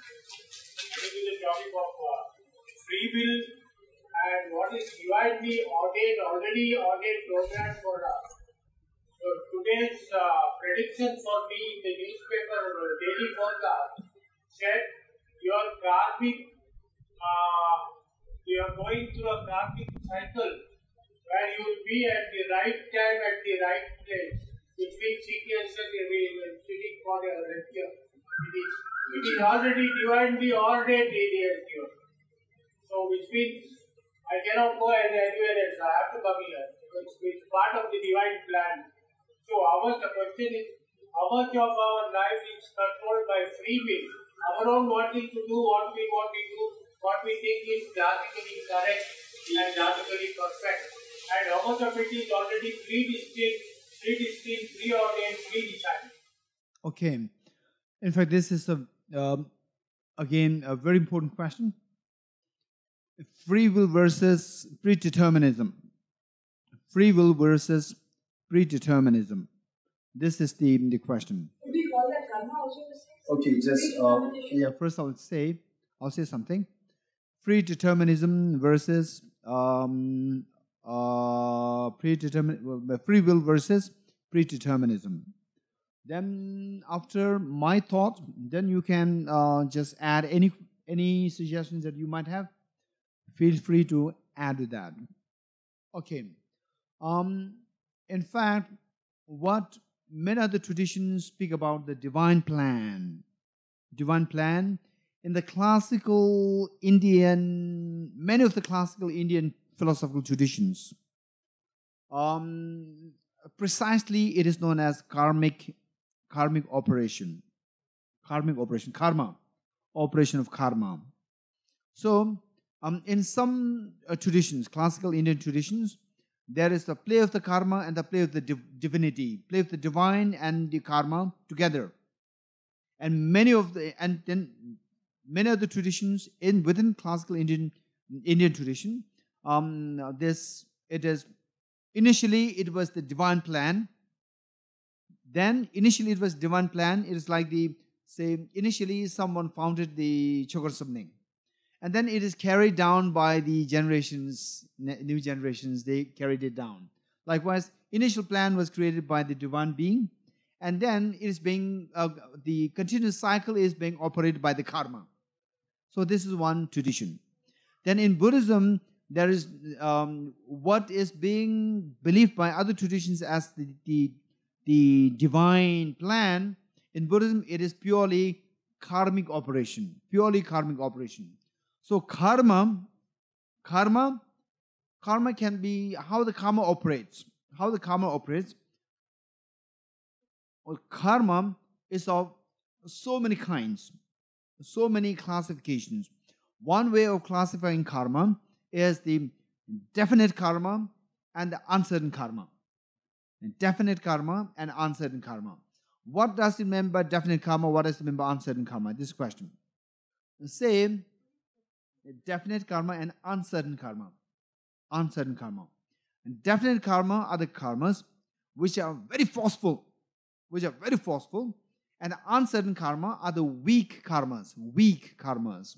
This is the topic of free will and what is divinely ordained, already ordained program for us. So today's prediction for me in the newspaper daily forecast said your karmic, you are going through a karmic cycle where you will be at the right time at the right place. Which means sequentially sitting for a lecture. It is already divinely ordained area here. So which means I cannot go anywhere else. I have to come here. It's part of the divine plan. So the question is, how much of our life is controlled by free will? Our own wanting to do what we want to do, what we think is logically correct and logically perfect. And how much of it is already predestined, preordained, predecided. Okay. In fact, this is again a very important question. Free will versus predeterminism. Free will versus predeterminism. This is the question. Would you call that karma also the same? Okay, just first I'll say something. Predeterminism versus free will versus predeterminism. Then after my thought, then you can just add any suggestions that you might have. Feel free to add to that. Okay. In fact, what many other traditions speak about the divine plan. Divine plan in the classical Indian, many of the classical Indian philosophical traditions. Precisely, it is known as karmic operation. Karmic operation, karma, operation of karma. So, in some traditions, classical Indian traditions, there is the play of the karma and the play of the divinity, play of the divine and the karma together. And many of the traditions within classical Indian tradition, initially it was the divine plan. Then initially it was divine plan. It is like initially someone founded the Choe, and then it is carried down by the generations, new generations. They carried it down. Likewise, initial plan was created by the divine being, and then it is being the continuous cycle is being operated by the karma. So this is one tradition. Then in Buddhism, there is what is being believed by other traditions as the divine plan. In Buddhism, it is purely karmic operation. Purely karmic operation. So karma can be how the karma operates. How the karma operates. Well, karma is of so many kinds, so many classifications. One way of classifying karma is the definite karma and the uncertain karma. Definite karma and uncertain karma. What does it mean by definite karma? What does it mean by uncertain karma? This question. Say definite karma and uncertain karma. Uncertain karma. And definite karma are the karmas which are very forceful. And uncertain karma are the weak karmas. Weak karmas.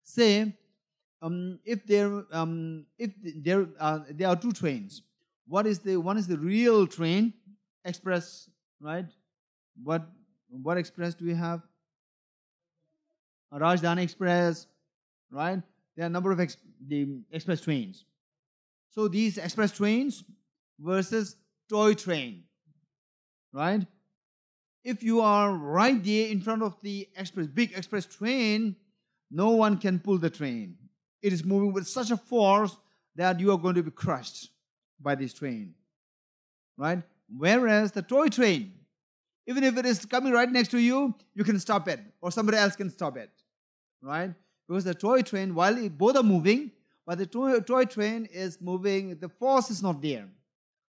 Say if there are two trains. One is the real train, express, right? What express do we have? Rajdhani Express, right? There are a number of the express trains. So these express trains versus toy train, right? If you are right there in front of the big express train, no one can pull the train. It is moving with such a force that you are going to be crushed by this train, right? Whereas the toy train, even if it is coming right next to you, you can stop it, or somebody else can stop it, right? Because the toy train, while both are moving, but the toy train is moving, the force is not there.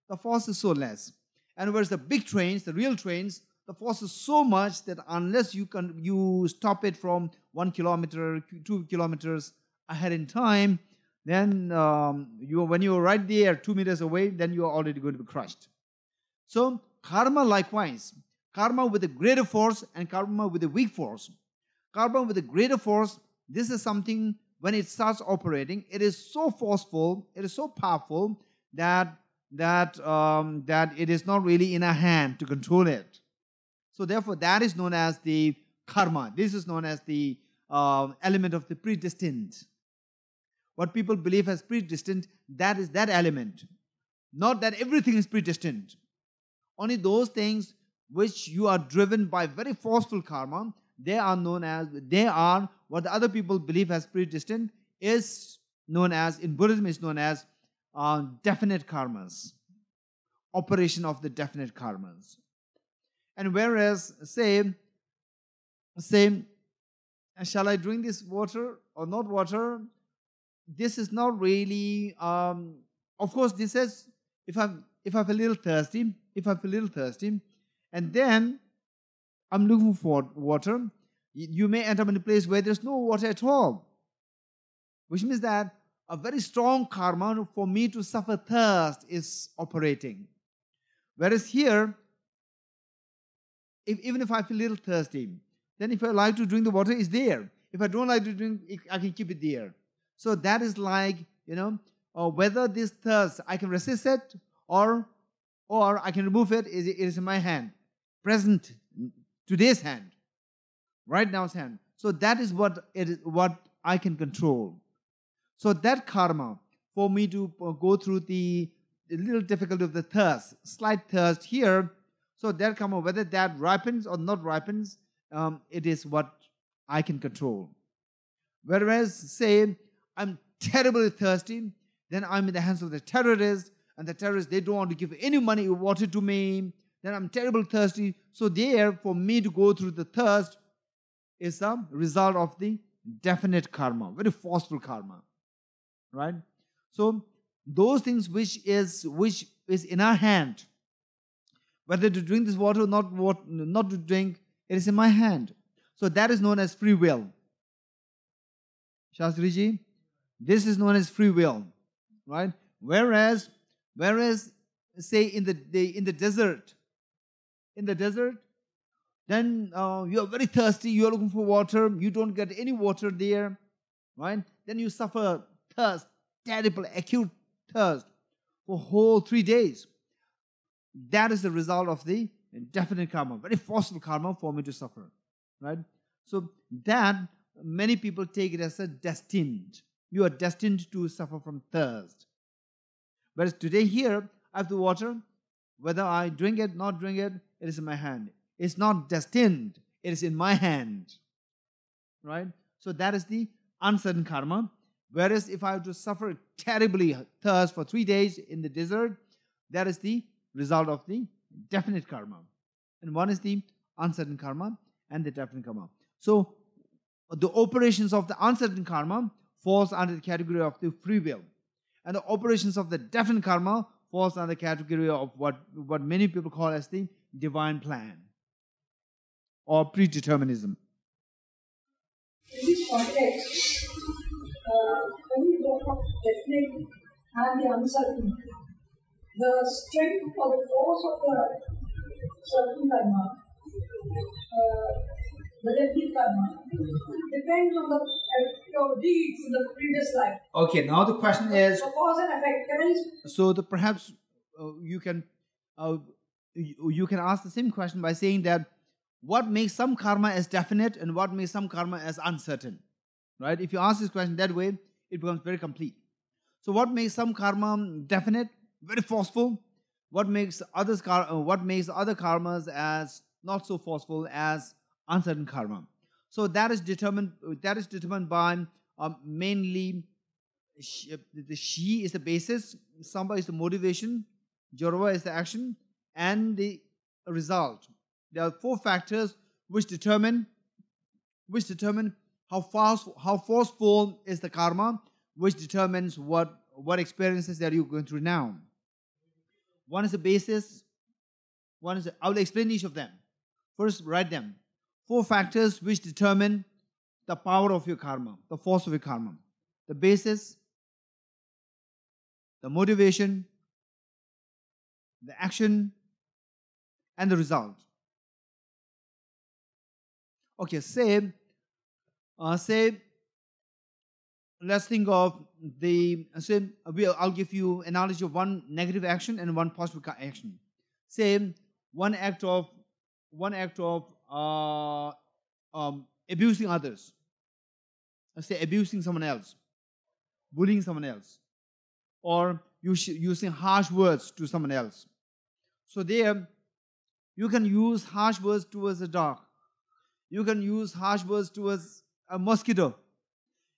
The force is so less. And whereas the big trains, the real trains, the force is so much that unless you stop it from 1 kilometer, 2 kilometers ahead in time, then when you're right there 2 meters away, then you are already going to be crushed. So karma likewise, karma with a greater force and karma with a weak force. karma with a greater force, this is something, when it starts operating, it is so forceful, it is so powerful that it is not really in our hand to control it. So therefore, that is known as the karma. This is known as the element of the predestined. What people believe as predestined, that is that element. Not that everything is predestined. Only those things which you are driven by very forceful karma, they are what the other people believe as predestined, is known as, in Buddhism, is known as definite karmas. Operation of the definite karmas. And whereas, say, shall I drink this water or not water? This is not really, of course, this is, if I feel a little thirsty, and then I'm looking for water, you may end up in a place where there's no water at all, which means that a very strong karma for me to suffer thirst is operating. Whereas here, even if I feel a little thirsty, then if I like to drink the water, it's there. If I don't like to drink, I can keep it there. So that is like, whether this thirst, I can resist it or I can remove it, it is in my hand. Present, today's hand, right now's hand. So that is what I can control. So that karma, for me to go through the little difficulty of the thirst, slight thirst here, so that karma, whether that ripens or not ripens, it is what I can control. Whereas, say, I'm terribly thirsty, then I'm in the hands of the terrorists, and the terrorists, they don't want to give any money or water to me, then I'm terribly thirsty. So there, for me to go through the thirst is a result of the definite karma, very forceful karma, right? So those things which is in our hand, whether to drink this water or not to drink, it is in my hand. So that is known as free will. Shastriji, this is known as free will, right? Whereas, say in the desert, then you are very thirsty, you are looking for water, you don't get any water there, right? Then you suffer thirst, terrible acute thirst for whole 3 days. That is the result of the definite karma, very forceful karma for me to suffer, right? So that many people take it as a destined. You are destined to suffer from thirst. Whereas today here, I have the water. Whether I drink it, not drink it, it is in my hand. It's not destined. It is in my hand, right? So that is the uncertain karma. Whereas if I have to suffer terribly thirst for 3 days in the desert, that is the result of the definite karma. And one is the uncertain karma and the definite karma. So the operations of the uncertain karma falls under the category of the free will. And the operations of the definite karma falls under the category of what many people call as the divine plan or predeterminism. In this context, when we talk of definite and the uncertain, the strength or the force of the certain karma, the definite karma, depends on the effect of deeds in the previous life. Okay, now the question is, So cause and effect. so perhaps you can ask the same question by saying that what makes some karma as definite and what makes some karma as uncertain, right? If you ask this question that way, it becomes very complete. So what makes some karma definite, very forceful? What makes other karmas as not so forceful as uncertain karma? So that is determined by mainly the Shi is the basis, Samba is the motivation, Jorva is the action, and the result. There are 4 factors which determine how forceful is the karma, which determines what experiences that you're going through now. One is the basis. I will explain each of them. First, write them. 4 factors which determine the power of your karma, the force of your karma. The basis, the motivation, the action, and the result. Okay, say Say, let's think of I'll give you analogy of one negative action and one positive action. Say one act of abusing others. Say abusing someone else, bullying someone else, or using harsh words to someone else. So there, you can use harsh words towards a dog. You can use harsh words towards a mosquito.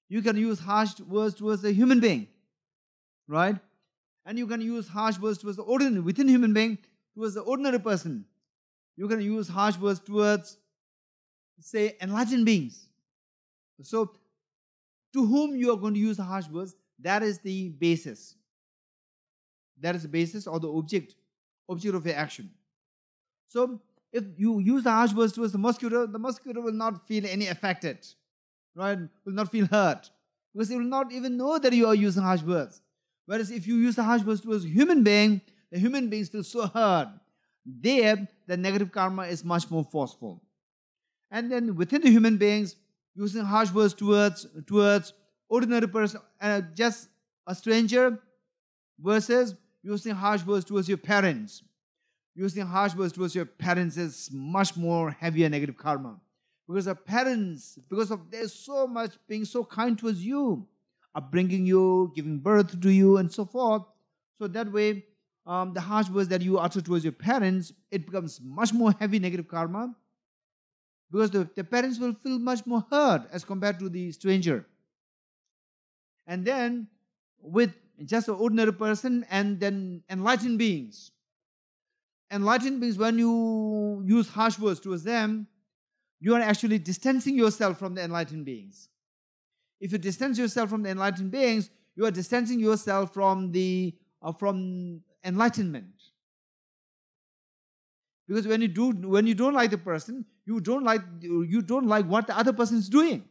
You can use harsh words towards a human being, right? And you can use harsh words towards the ordinary, within human being, towards the ordinary person. You can use harsh words towards, say, enlightened beings. So, to whom you are going to use the harsh words, that is the basis. That is the basis or the object of your action. So, if you use the harsh words towards the mosquito will not feel any affected, right? Will not feel hurt, because it will not even know that you are using harsh words. Whereas if you use the harsh words towards a human being, the human beings feel so hurt. There, the negative karma is much more forceful. And then within the human beings, using harsh words towards ordinary person, just a stranger, versus using harsh words towards your parents. Using harsh words towards your parents is much more heavier negative karma. Because our parents, because of there's so much being so kind towards you, upbringing you, giving birth to you, and so forth. So that way, the harsh words that you utter towards your parents, it becomes much more heavy negative karma. Because the parents will feel much more hurt as compared to the stranger. And then, with just an ordinary person and then enlightened beings. Enlightened beings, when you use harsh words towards them, you are actually distancing yourself from the enlightened beings. If you distance yourself from the enlightened beings, you are distancing yourself from from enlightenment. Because when you don't like the person, you don't like what the other person is doing,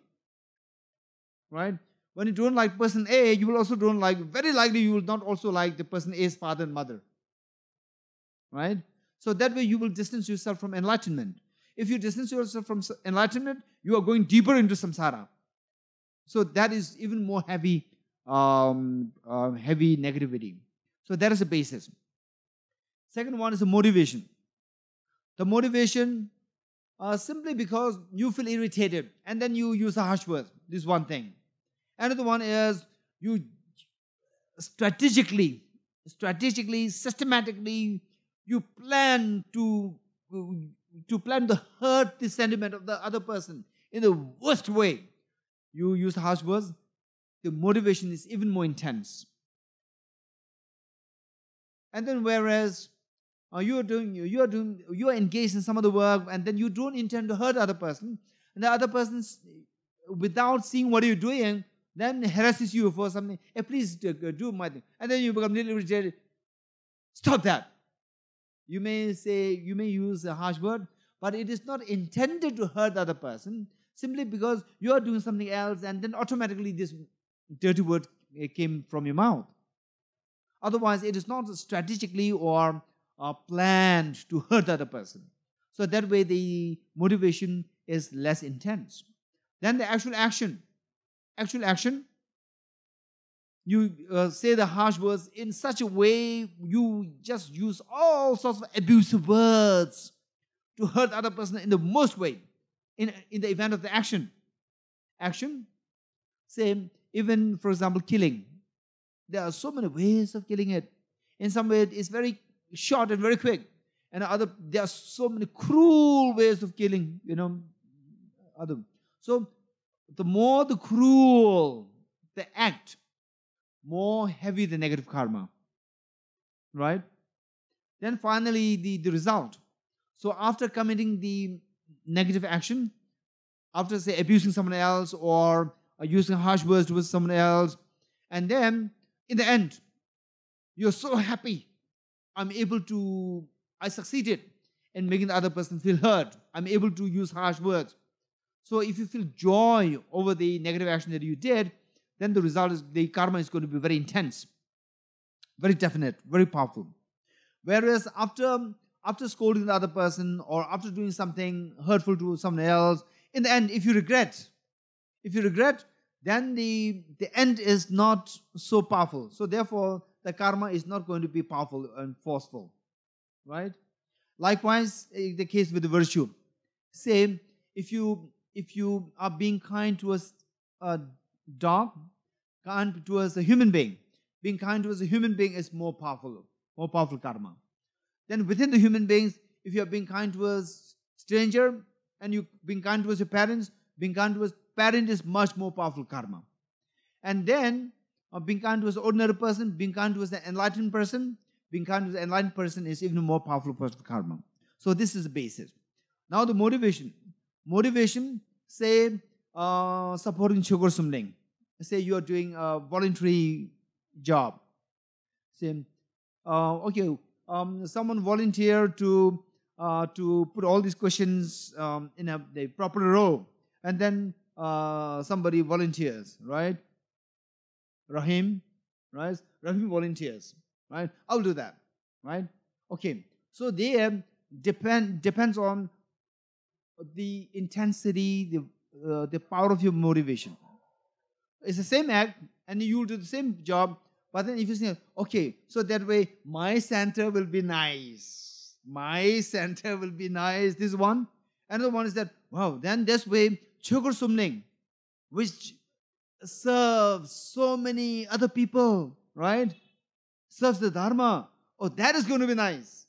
right? When you don't like person A, you will also don't like. Very likely, you will not also like the person A's father and mother, right? So that way, you will distance yourself from enlightenment. If you distance yourself from enlightenment, you are going deeper into samsara. So that is even more heavy negativity. So that is the basis. Second one is the motivation. The motivation, simply because you feel irritated and then you use a harsh word. This is one thing. Another one is you strategically, systematically, you plan to hurt the sentiment of the other person in the worst way. You use harsh words, the motivation is even more intense. And then whereas you are engaged in some other work, and then you don't intend to hurt the other person, and the other person, without seeing what you're doing, then harasses you for something. Hey, please do my thing. And then you become really irritated. Stop that. You may use a harsh word, but it is not intended to hurt the other person, simply because you are doing something else, and then automatically this dirty word came from your mouth. Otherwise, it is not strategically or planned to hurt the other person. So that way the motivation is less intense. Then the actual action. You say the harsh words in such a way, you just use all sorts of abusive words to hurt the other person in the most way, in the event of the action. Say, even for example, killing. There are so many ways of killing it. In some way, it's very short and very quick. And there are so many cruel ways of killing, So, the more the cruel the act, more heavy the negative karma. Right? Then finally, the result. So, after committing the negative action, after, say, abusing someone else or using harsh words towards someone else, and then, in the end, you're so happy. I succeeded in making the other person feel hurt. I'm able to use harsh words. So if you feel joy over the negative action that you did, then the result is the karma is going to be very intense, very definite, very powerful. Whereas after scolding the other person or after doing something hurtful to someone else, in the end, if you regret, If you regret, then the end is not so powerful. So therefore, the karma is not going to be powerful and forceful, right? Likewise, the case with the virtue. Say, if you are being kind towards a dog, kind towards a human being, being kind towards a human being is more powerful karma. Then within the human beings, if you are being kind towards stranger and you being kind towards your parents, being kind towards parent is much more powerful karma. And then being kind towards an ordinary person, being kind towards an enlightened person, being kind towards an enlightened person is even more powerful karma. So this is the basis. Now the motivation. Motivation, say supporting Choe Sumling. Say you are doing a voluntary job. Say, okay, someone volunteer to put all these questions in the proper row, and then somebody volunteers, right? Rahim, right? Rahim volunteers, right? I'll do that, right? Okay, so they depends on the intensity, the power of your motivation. It's the same act, and you will do the same job. But then if you say, okay, so that way my center will be nice. My center will be nice. This one. Another one is that, wow, then this way, Choe Sumling, which serves so many other people, right? Serves the Dharma. Oh, that is going to be nice.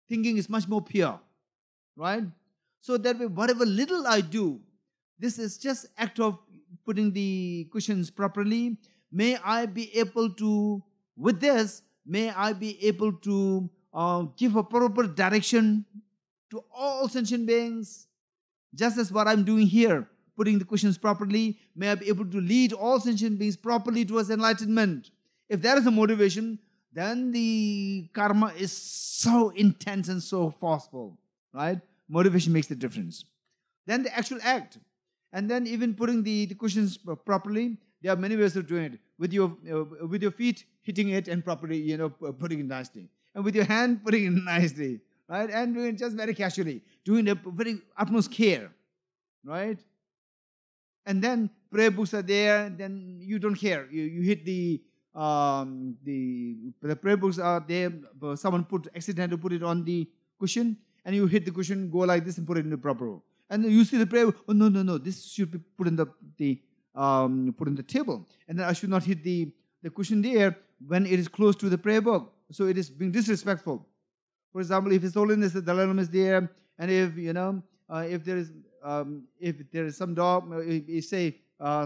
Thinking is much more pure, right? So that way, whatever little I do, this is just act of putting the cushions properly. May I be able to, with this, may I be able to give a proper direction to all sentient beings, just as what I'm doing here, putting the cushions properly. May I be able to lead all sentient beings properly towards enlightenment. If that is a motivation, then the karma is so intense and so forceful, right? Motivation makes the difference. Then the actual act. And then even putting the cushions properly, there are many ways of doing it. With your feet, hitting it and properly, putting it nicely. And with your hand, putting it nicely, right? And doing it just very casually, doing it very utmost care, right? And then prayer books are there, then you don't care. You hit the prayer books are there, someone accidentally put it on the cushion, and you hit the cushion, go like this and put it in the proper row. And then you see the prayer, oh no, this should be put in the table. And then I should not hit the cushion there when it is close to the prayer book. So it is being disrespectful. For example, if His Holiness the Dalai Lama is there, and if there is some dog, say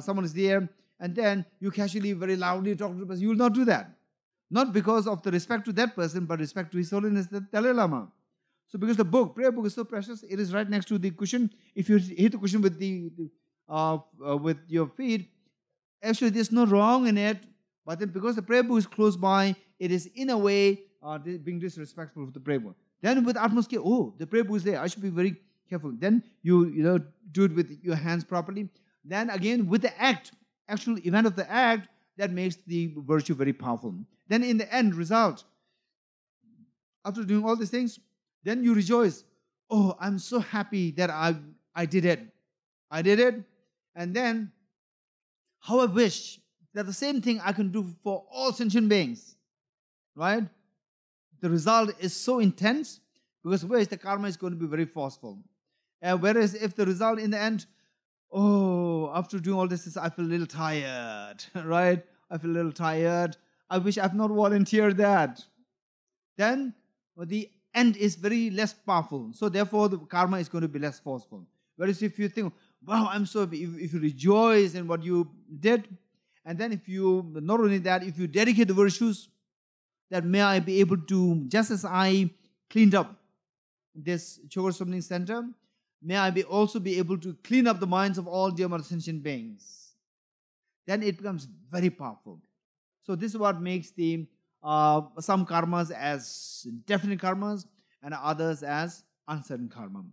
someone is there, and then you casually, very loudly talk to the person, you will not do that. Not because of the respect to that person, but respect to His Holiness the Dalai Lama. So because the prayer book is so precious, it is right next to the cushion. If you hit the cushion with with your feet, actually there's no wrong in it. But then because the prayer book is close by, it is in a way being disrespectful of the prayer book. Then with utmost care, oh, the prayer book is there, I should be very careful. Then you do it with your hands properly. Then again with the actual event of the act, that makes the virtue very powerful. Then in the end result, after doing all these things, then you rejoice. Oh, I'm so happy that I did it. I did it. And then, how I wish that the same thing I can do for all sentient beings. Right? The result is so intense, because whereas the karma is going to be very forceful. Whereas if the result in the end, oh, after doing all this, I feel a little tired. Right? I feel a little tired. I wish I've not volunteered that. Then the end is very less powerful. So therefore, the karma is going to be less forceful. Whereas if you think, wow, I'm so happy, if you rejoice in what you did, and then if you, not only that, if you dedicate the virtues, that may I be able to, just as I cleaned up this Choe Sumling Center, may I also be able to clean up the minds of all dear mother sentient beings. Then it becomes very powerful. So this is what makes the some karmas as definite karmas and others as uncertain karma.